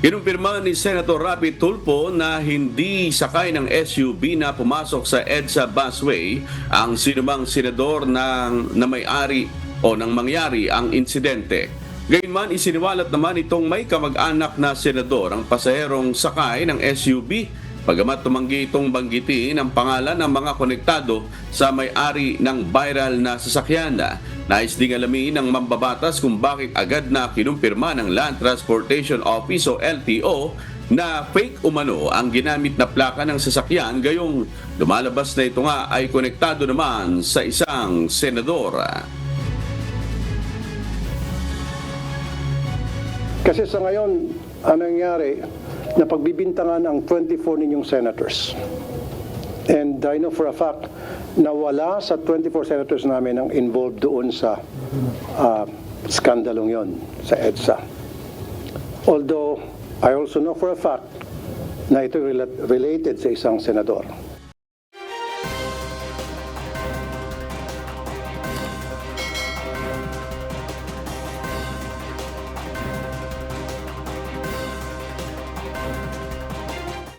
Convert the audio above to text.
Kinumpirma ni Senator Rapi Tulfo na hindi sakay ng SUV na pumasok sa EDSA busway ang sinumang senador na may-ari o nang mangyari ang insidente. Gayunman, isiniwalat naman itong may kamag-anak na senador ang pasaherong sakay ng SUV, bagamat tumanggi itong banggitin ang pangalan ng mga konektado sa may-ari ng viral na sasakyan. Nais ding alamin ng mambabatas kung bakit agad na kinumpirma ng Land Transportation Office o LTO na fake umano ang ginamit na plaka ng sasakyan, gayong lumalabas na ito nga ay konektado naman sa isang senador. Kasi sa ngayon, ang nangyari, na pagbibintangan ang 24 ninyong senators. And I know for a fact na wala sa 24 senators namin ang involved doon sa skandalong yon sa EDSA. Although, I also know for a fact na ito related sa isang senador.